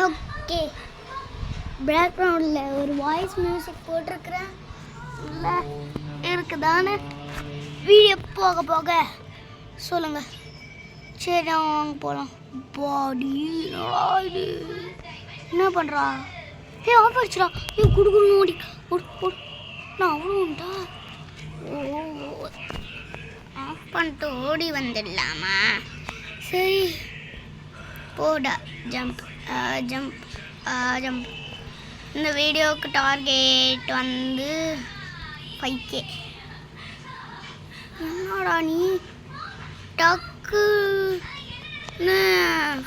Okay, பேக்ரவுண்டில் ஒரு voice music போட்டிருக்கிறேன். இல்லை இருக்குதானே வீடியோ போக போக சொல்லுங்கள். சரி வாங்க போகலாம். பாடி இது என்ன பண்ணுறா? ஆஃப் ஆயிடுச்சுடா. குடுக்குறோம் ஓடி ஓடி நான் அவ்வளோ உண்டா? ஓ, ஆஃப் பண்ணிட்டு ஓடி வந்துடலாமா? சரி போடா. Jump jump jump. இந்த வீடியோவுக்கு டார்கெட் வந்து 5K. என்னடா நீ டக்குன்னு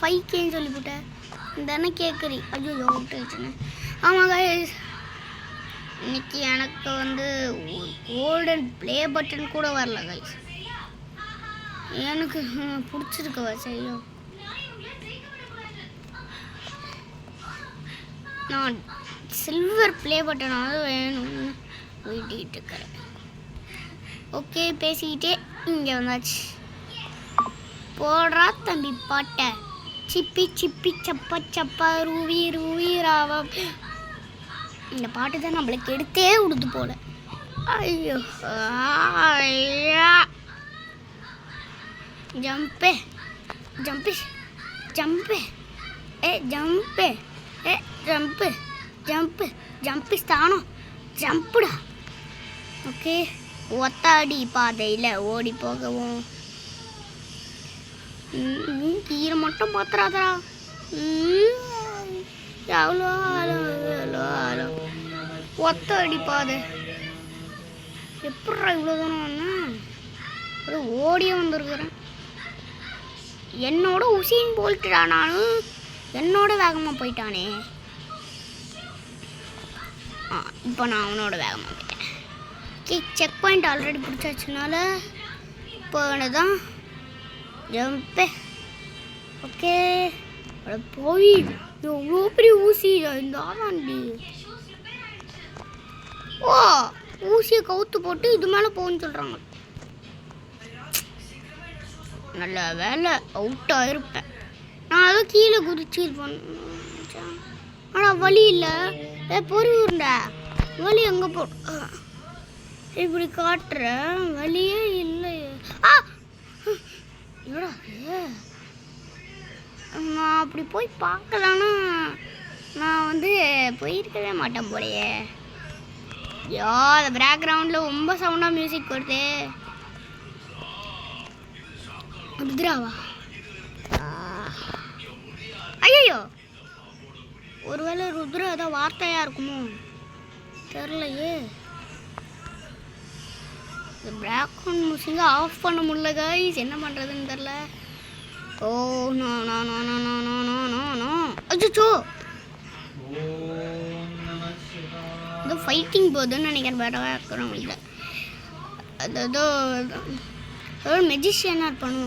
5Kன்னு சொல்லிவிட்ட. தானே கேட்குறி? ஐயோ அவுட் ஆயிடுச்சுன்னு. ஆமாம் கைஸ், இன்னைக்கு எனக்கு வந்து கோல்டன் ப்ளே பட்டன் கூட வரல கைஸ். எனக்கு பிடிச்சிருக்கவா செய்யும். நான் சில்வர் ப்ளே பட்டனாவது வேணும்னு வேண்டிகிட்டு இருக்கிறேன். ஓகே, பேசிக்கிட்டே இங்கே வந்தாச்சு. போடுறா தம்பி பாட்டை. சிப்பி சிப்பி சப்பா சப்பா ரூவி ரூவி ராவம். இந்த பாட்டு தான் நம்மளுக்கு எடுத்தே விடுது போல. ஐயோ ஜம்பே ஜம்பு ஜம்பு ஜம்பு ஜம்பு ஜம்பு ஜம்பு ஸ்தானம் ஜம்புடா. ஓகே, ஒத்தாடி பாதையில் ஓடி போகவும். கீரை மட்டும் பார்த்துறாதா? எவ்வளோ எவ்வளோ ஒத்தாடி பாதை எப்படா இவ்வளோ தானே? அது ஓடியே வந்திருக்கிறேன். என்னோட உசைன் போல்ட்டுடா. நானும் என்னோட வேகமாக போயிட்டானே. இப்போ நான் அவனோட வேகமாக போயிட்டேன். செக் பாயிண்ட் ஆல்ரெடி பிடிச்சாச்சுனால இப்போ தான் ஜம்பே. ஓகே, போய் எவ்வளோ பெரிய ஊசி இந்த ஆதாண்டி. ஓ, ஊசியை கவுத்து போட்டு இது மேலே போகுன்னு சொல்கிறாங்க. நல்ல வேலை அவுட் ஆகிருப்பேன். நான் அதை கீழே குதிச்சு இது பண்ணேன். ஆனால் வழி இல்லை. பொறி உருண்டா வழி எங்கே போ இப்படி காட்டுற வழியே இல்லை. நான் அப்படி போய் பார்க்கலான்னா நான் வந்து போயிருக்கவே மாட்டேன் போலையே. ஐயோ, அந்த பேக்ரவுண்டில் ரொம்ப சவுண்டாக மியூசிக் வருது. ருத்ராவா? ஐயோ, ஒருவேளை ருத்ரா ஏதாவது வார்த்தையாக இருக்குமோ தெரிலையே. இந்த பேக்ரவுண்ட் மியூசிக்கை ஆஃப் பண்ண முடியல கைஸ். என்ன பண்ணுறதுன்னு தெரில. Oh no no no no no no no no நோ. அச்சோ, ஏதோ ஃபைட்டிங் போகுதுன்னு நினைக்கிறேன். பேட்டாக இருக்கிறோம் இல்லை. அது ஏதோ மெஜிஷியனாக இருப்பானு.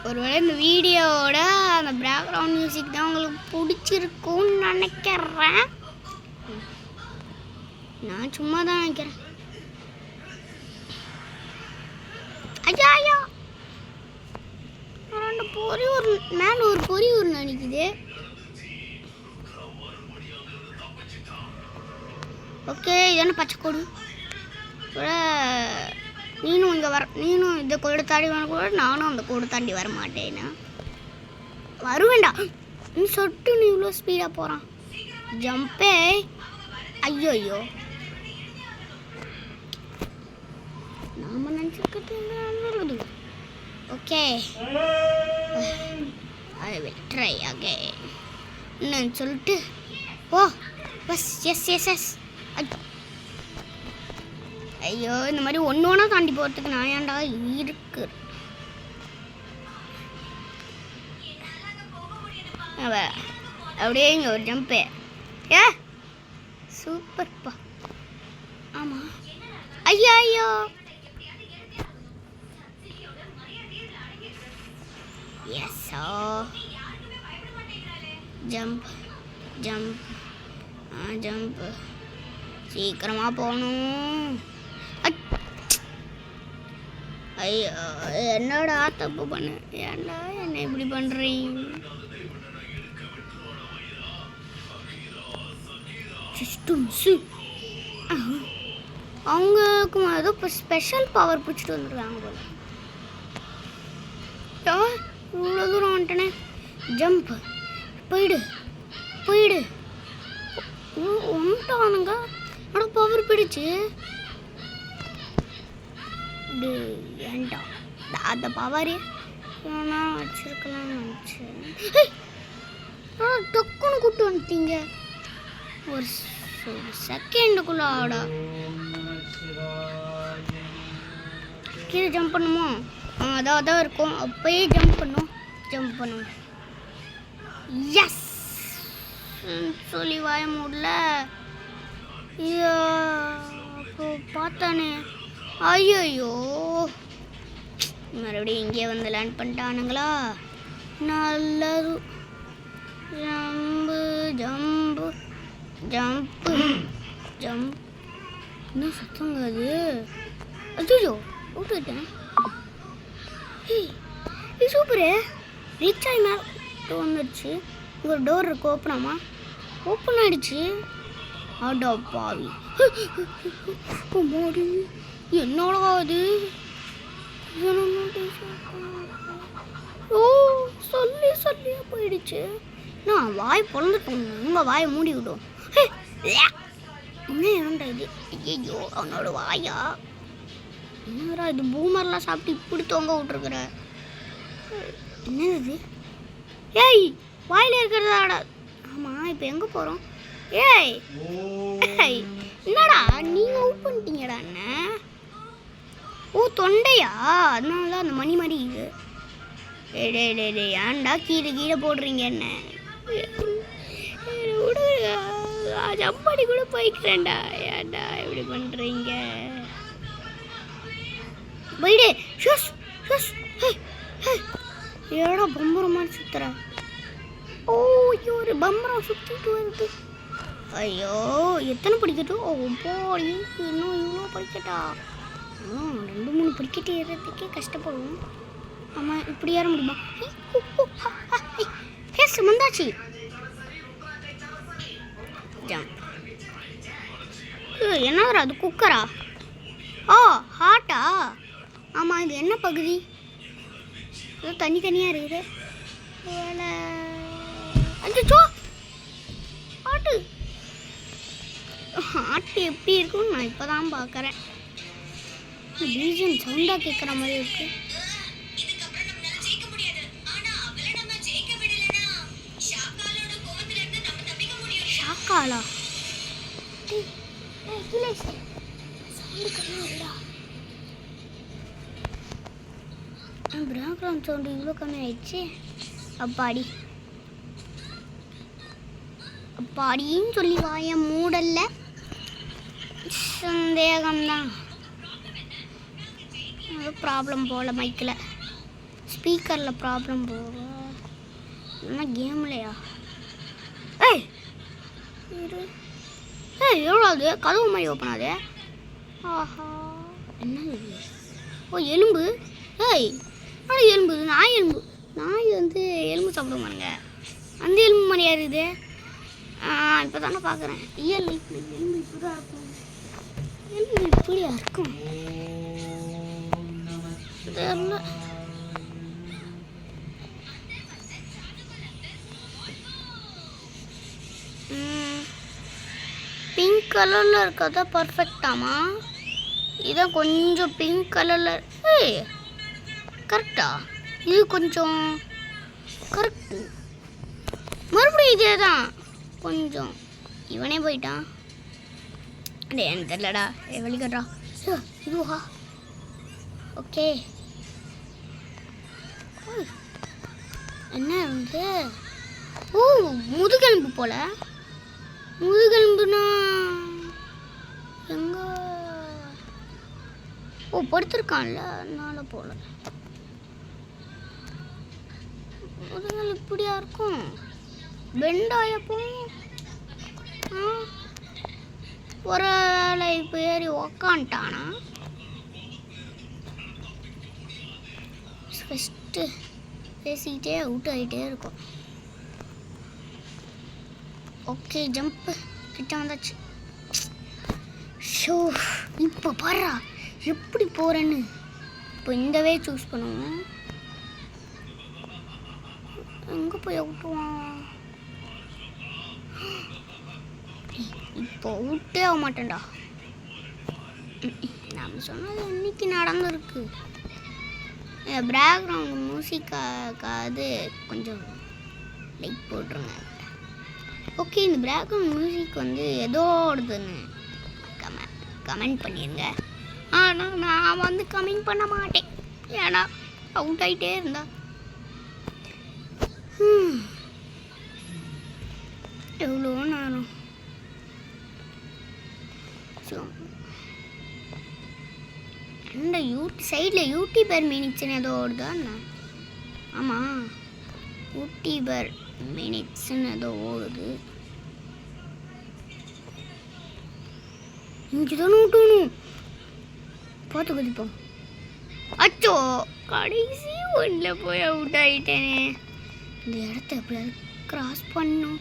ஒருவேளை இந்த வீடியோவோட அந்த பேக்ரவுண்ட் மியூசிக் தான் உங்களுக்கு பிடிச்சிருக்கும்னு நினைக்கிறேன். நான் சும்மா தான் நினைக்கிறேன். ஐயா ஐயா, ரெண்டு பொறி ஒரு மேலே ஒரு பொறி ஒரு நினைக்குது. ஓகே, இதான பச்சைக்கோடு. நீனும் இங்கே நீனும் இந்த கோடு தாண்டி வர கூட நானும் அந்த கோடு தாண்டி வர மாட்டேன்னா வருவேண்டா. நீ சொட்டு நீ இவ்வளோ ஸ்பீடாக போகிறான். ஜம்பே. ஐயோ ஐயோ, நாம நினச்சிக்கிட்டு. Okay, I will try again என்னன்னு சொல்லிட்டு. ஓ பஸ், எஸ் எஸ் எஸ். ஐயோ, இந்த மாதிரி ஒன்று ஒன்றா தாண்டி போகிறதுக்கு நான் ஏன்டா இருக்கு. அப்படியே இங்கே ஒரு ஜம்பு. சூப்பர்ப்பா. ஆமாம். ஐயோ ஐயோ, எஸ்ஸோ. Jump jump jump. சீக்கிரமாக போகணும். ஐயோ, என்னடா தப்பு பண்ண? ஏன்டா என்ன இப்படி பண்ணுறீங்க? சிஸ்டம்ஸு அவங்களுக்கு ஏதோ இப்போ ஸ்பெஷல் பவர் பிடிச்சிட்டு வந்துருக்காங்க போல. இவ்வளோ தூரம் வந்துட்டேனே. ஜம்ப் போயிடு போயிடு வந்துட்டானுங்க. ஆனால் பவர் பிடிச்சு ஏண்டா அந்த பவரே நான் வச்சிருக்கலாம்னு நினச்சேன். டக்குன்னு கூப்பிட்டு வந்துட்டீங்க ஒரு செகண்டுக்குள்ள. ஆடா கீழே ஜம்ப் பண்ணுமோ? அதான் இருக்கும். அப்பயே ஜம்ப் பண்ணும். எஸ் சொல்லி வாய முடியல. அப்போ பார்த்தானே. ஐயோ மறுபடியும் இங்கே வந்து லேண்ட் பண்ணிட்டானுங்களா? நல்லது. ஜம்பு என்ன சத்தங்க அது? ஐயோ விட்டுட்டேன். இது சூப்பரு. ரீச் ஆகி மேலே வந்துடுச்சு. ஒரு டோர் இருக்கு. ஓப்பன் ஆயிடுச்சு. அடா பாவி. என்னோட அது சொல்லியே போயிடுச்சு. நான் வாய் பொழந்துட்டோம். உங்கள் வாயை மூடி விடும். என்ன ஏன்டா இது? ஐயோ அவனோட வாயா என்னடா இது? பூமர்லாம் சாப்பிட்டு இப்படி தொங்க விட்டுருக்குற. என்னது இது? ஏய் வாயில் இருக்கிறதாடா. ஆமாம் இப்போ எங்கே போகிறோம்? ஏய் என்னடா நீங்கள் அவுட் பண்ணிட்டீங்கடா என்ன? ஓ தொண்டையா? அதனால தான் அந்த மணி மாதிரி இது. டே ஏன்டா கீழே போடுறீங்க என்ன? ஜம்படி கூட போய்க்கிறேன்டா. ஏன்டா இப்படி பண்ணுறீங்க? பைடே ஏடா பம்பரம் மாதிரி சுத்துற? ஓ ஐயோ ஒரு பம்பரம் சுற்றிட்டு வருது. ஐயோ எத்தனை படிக்கட்டும்? ஓ போடி இன்னும் இவ்வளோ படிக்கட்டா? 2-3 படிக்கட்டு ஏறதுக்கே கஷ்டப்படுவோம். ஆமாம் இப்படி ஏற முடியுமா? வந்தாச்சு. என்னவரா அது? குக்கரா? ஓ ஹாட்டா? ஆமாம் இது என்ன பகுதி? ஏதோ தனியாக இருக்குது. அச்சோ ஹாட்டு எப்படி இருக்குன்னு நான் இப்போ தான் பார்க்குறேன். ரீஜன் சவுண்டாக கேட்குற மாதிரி இருக்கு. ஷாக்காலா? பேக்ரவுண்ட் சவுண்டு இவ்வளோ கம்மி ஆயிடுச்சு. அப்பாடின்னு சொல்லி வாய மூடல்ல. சந்தேகம்தான். ப்ராப்ளம் போல மைக்கில் ஸ்பீக்கரில் ப்ராப்ளம் போல. என்ன கேம்லையா? ஏய் எவ்வளோ அது? கதவு மாதிரி ஓப்பன் ஆகுது. ஆஹா என்ன? ஓ எலும்பு. எலும்பு நாய் வந்து எலும்பு சாப்பிடுவாங்க. அந்த எலும்பு மாதிரி யார் இது? இப்போ தானே பார்க்குறேன். எலும்பு இப்படி தான் இருக்கும். எலும்பு இப்படியா இருக்கும்? தெரியல. பிங்க் கலரில் இருக்கிறதா பர்ஃபெக்டாமா? இதான் கொஞ்சம் பிங்க் கலரில். கரெக்டா? இது கொஞ்சம் கரெக்டு. மறுபடியும் இதே தான் கொஞ்சம். இவனே போயிட்டான். எனக்கு தெரியலடா. வெளிக்கட்டா இதுவா? ஓகே என்ன வந்து? ஓ முதுகெலும்பு போல. முதுகெலும்புனா எங்க? ஓ படுத்திருக்கான்ல அதனால போல. முதுகெலும்பு இப்படியா இருக்கும்? வெண்டாயப்போ ஒரு வேலை இப்போ ஏறி உக்காண்டானா? ஃபஸ்ட்டு பேசிக்கிட்டே அவுட் ஆகிட்டே இருக்கும். ஓகே ஜம்ப் கிட்ட வந்தாச்சு. ஷோ இப்போ பாரு எப்படி போகிறேன்னு. இப்போ இந்த வே சூஸ் பண்ணுவோம். எங்கே போய் விட்டுவான்? இப்போ விட்டே ஆக மாட்டேன்டா. நம்ம சொன்னது இன்னைக்கு நடந்திருக்கு. பேக்ரவுண்ட் மியூசிக்காவது கொஞ்சம் லைக் போட்டுருங்க. ஓகே, இந்த பேக்ரவுண்ட் மியூசிக் வந்து எதோடுதுன்னு கமெண்ட் பண்ணிடுங்க. ஆனால் நான் வந்து கமெண்ட் பண்ண மாட்டேன், ஏன்னா அவுட் ஆகிட்டே இருந்தா. எவ்வளோ நேரம் இந்த சைடில் யூடியூபர் மினிட்ஸ்னு ஏதோ ஓடுதாண்ணா? ஆமாம், யூடியூபர் மினிட்ஸ்ன்னு ஏதோ ஓடுது. இங்கே தானே விட்டணும், பார்த்து குதிப்போம். அச்சோ, கடைசி ஒன்றில் போய் அவுட் ஆகிட்டேனே. இந்த இடத்த எப்படியாவது கிராஸ் பண்ணணும்.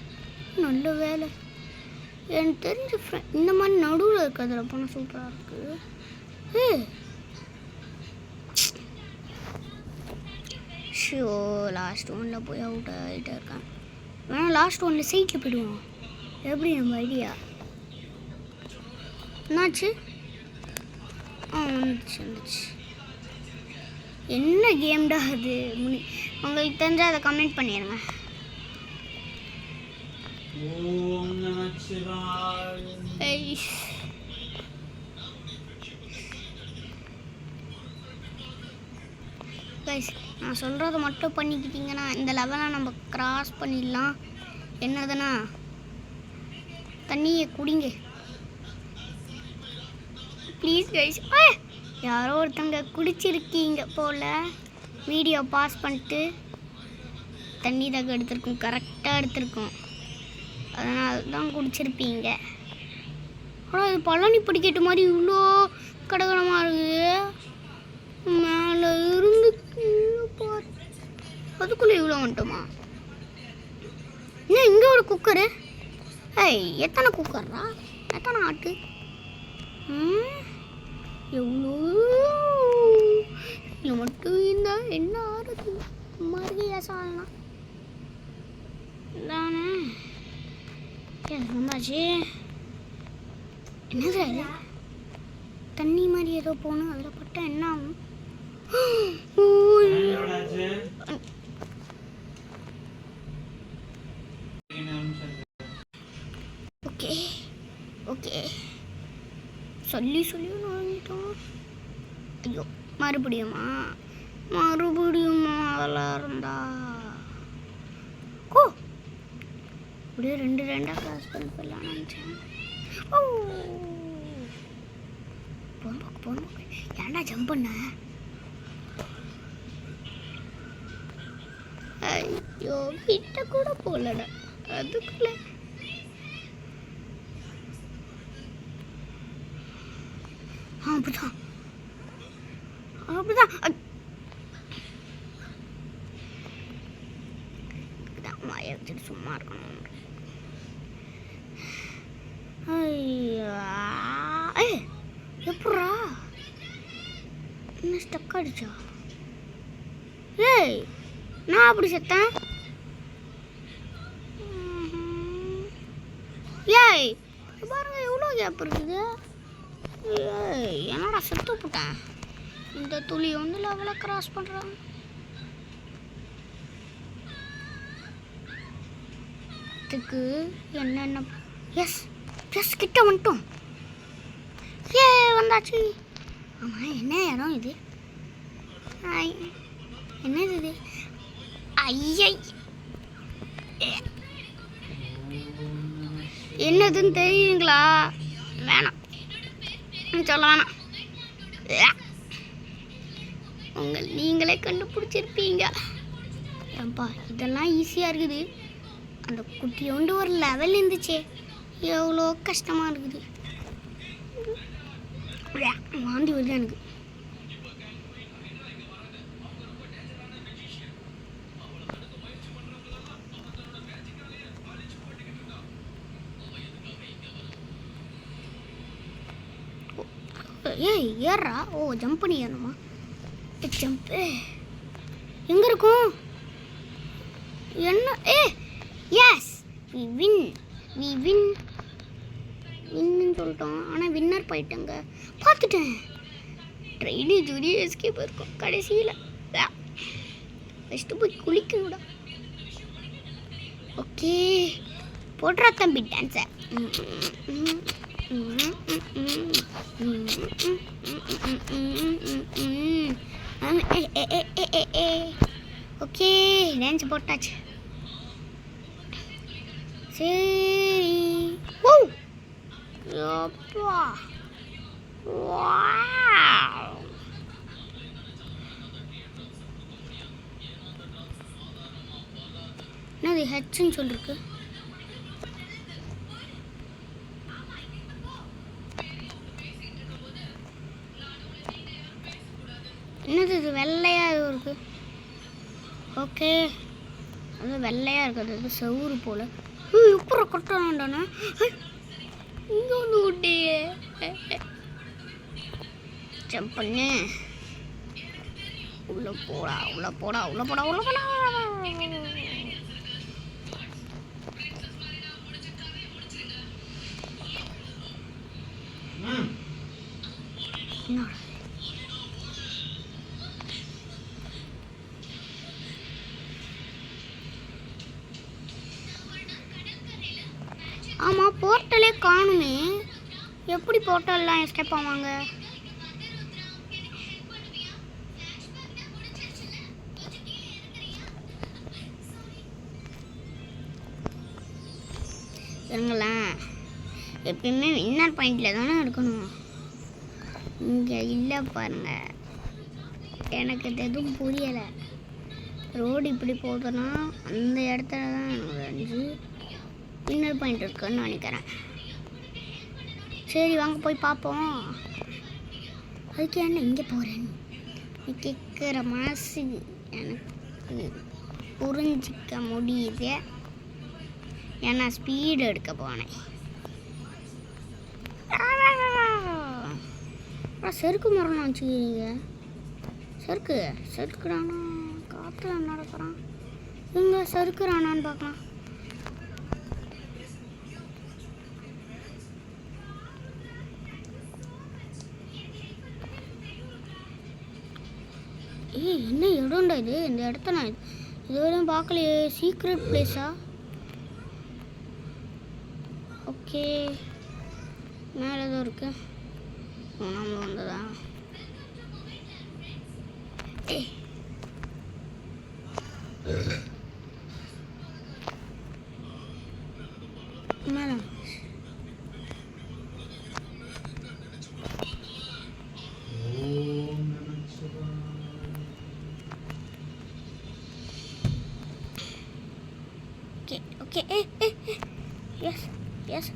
நல்ல வேலை. எனக்கு தெரிஞ்ச இந்த மாதிரி நடுவில் இருக்கிறதுல போனால் சூப்பராக இருக்குது. ஷோ, லாஸ்ட் ஒன்றில் போய் அவுட் ஆகிட்டே இருக்கேன். வேணால் லாஸ்ட் ஒன்றில் சைட்டில் போயிடுவோம். எப்படி நம்ம ஐடியா? என்னாச்சு? வந்துச்சு. என்ன கேம்டா அது? உங்களுக்கு தெரிஞ்சால் அதை கமெண்ட் பண்ணிடுங்க. கைஸ், நான் சொல்கிறத மட்டும் பண்ணிக்கிட்டீங்கன்னா இந்த லெவலை நம்ம கிராஸ் பண்ணிடலாம். என்னதுன்னா, தண்ணியை குடிங்க ப்ளீஸ் கைஸ். யாரோ ஒருத்தங்க குடிச்சிருக்கீங்க போல். வீடியோ பாஸ் பண்ணிட்டு தண்ணி தாக்க எடுத்திருக்கோம், கரெக்டாக எடுத்திருக்கோம், அதனால தான் குடிச்சிருப்பீங்க. ஆனால் இது பழனி படிக்கட்டு மாதிரி இவ்வளோ கடகடமாக இருக்குது. மேலே இருந்து அதுக்குள்ளே இவ்வளோ வந்துட்டோமா? இன்னும் இங்கே ஒரு குக்கரு. எத்தனை குக்கர்ரா? எத்தனை ஆட்டு? எவ்வளோ இது மட்டும் இருந்தால் என்ன ஆறுது? மறுகையா சாலலாம் தானே. வந்தாச்சு. என்னது அது? தண்ணி மாதிரி ஏதோ போகணும், அதில் பட்டா என்ன ஆகும்? ஓகே ஓகே, சொல்லி வாங்கிட்டோம். ஐயோ, மறுபடியுமா அதெல்லாம் இருந்தா அப்படியே 2 கிளாஸ் பண்ணி போடலாம் நினச்சேன். போன் ஏன்டா ஜம்ப் பண்ண? ஐயோ, கிட்ட கூட போகலடா அதுக்குள்ள. அப்படிதான் மாய வச்சுட்டு சும்மா இருக்கணும். எப்படா என்ன ஸ்டக் அடிச்சா? நான் அப்படி செத்தேன். பாருங்க எவ்வளோ கேப் இருக்குது. என்னடா செத்து போட்டேன். இந்த துளி வந்து லெவலை கிராஸ் பண்ணுறாங்க. இதுக்கு என்னென்ன? எஸ் கிட்ட வந்துட்டோம். வந்தாச்சு. ஆமாம், என்ன இடம் இது? என்னது இது? ஐயை, என்னதுன்னு தெரியுங்களா? வேணாம் சொல்ல வேணாம். நீங்களே கண்டுபிடிச்சிருப்பீங்க. ஏன்பா இதெல்லாம் ஈஸியாக இருக்குது. அந்த குட்டியோண்டு ஒரு லெவல் இருந்துச்சே, எவ்வளோ கஷ்டமாக இருக்குது. வாந்தி வருது எனக்கு. ஏய் ஏறா. ஓ ஜம்ப் பண்ணி ஏறணுமா? ஜம்ப்பு எங்கே இருக்கும் என்ன? எஸ் வி வின் வின்னு சொல்லிட்டோம். ஆனால் வின்னர் போயிட்டேங்க. பார்த்துட்டேன். ட்ரெயினு ஜூரி எஸ்கேப் இருக்கும் கடைசியில். ஃபஸ்ட்டு போய் குளிக்கணும்டா. ஓகே போடுறா தம்பி டான்ஸை. ஓகே டான்ஸ் போட்டாச்சு. சரி ஓ அப்பா என்னது ஹெச்ன்னு சொல்லிருக்கு. என்னது இது வெள்ளையாக இது இருக்கு. ஓகே அது வெள்ளையாக இருக்கிறது அது செவுறு போல். இப்போ கொட்டாண்டானே இங்கே வந்து விட்டியே. ஜம்ப் பண்ணு. உள்ள போடா. ஆமாம் போர்ட்டலே காணுமே. எப்படி போர்ட்டல்லாம் எஸ்கேப் ஆவாங்க? இருங்களேன். எப்பயுமே வின்னர் பாயிண்டில் தானே இருக்கணும். இங்கே இல்லை பாருங்க. எனக்கு எதுவும் புரியலை. ரோடு இப்படி போகுதுன்னா அந்த இடத்துல தான் எனக்கு தெரிஞ்சு வின்னர் பாயிண்ட் இருக்குன்னு நினைக்கிறேன். சரி வாங்க போய் பார்ப்போம். அதுக்கு என்ன இங்கே போகிறேன்னு கேட்குற மனசு எனக்கு புரிஞ்சிக்க முடியுது. ஏன்னா ஸ்பீடு எடுக்க போனேன். செருக்கு மரம் வச்சுக்கிறீங்க. செருக்குறானா காற்றுல நடக்கிறான். இங்கே செருக்குறானான்னு பார்க்கலாம். என்ன இடம்டா இது? இந்த இடத்த நான் இதுவரையும் பார்க்கலையே. சீக்ரெட் பிளேஸா? ஓகே மேலே ஏதோ இருக்கு. நம்ம வந்ததா? மேலே okay yes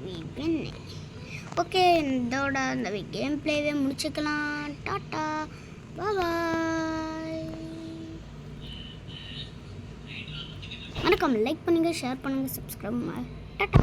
we win. Okay இதோட அந்த கேம் பிளேவே முடிச்சுக்கலாம். டாட்டா பாய். வணக்கம். லைக் பண்ணுங்கள், ஷேர் பண்ணுங்கள், சப்ஸ்கிரைப் பண்ணுங்கள். டாட்டா.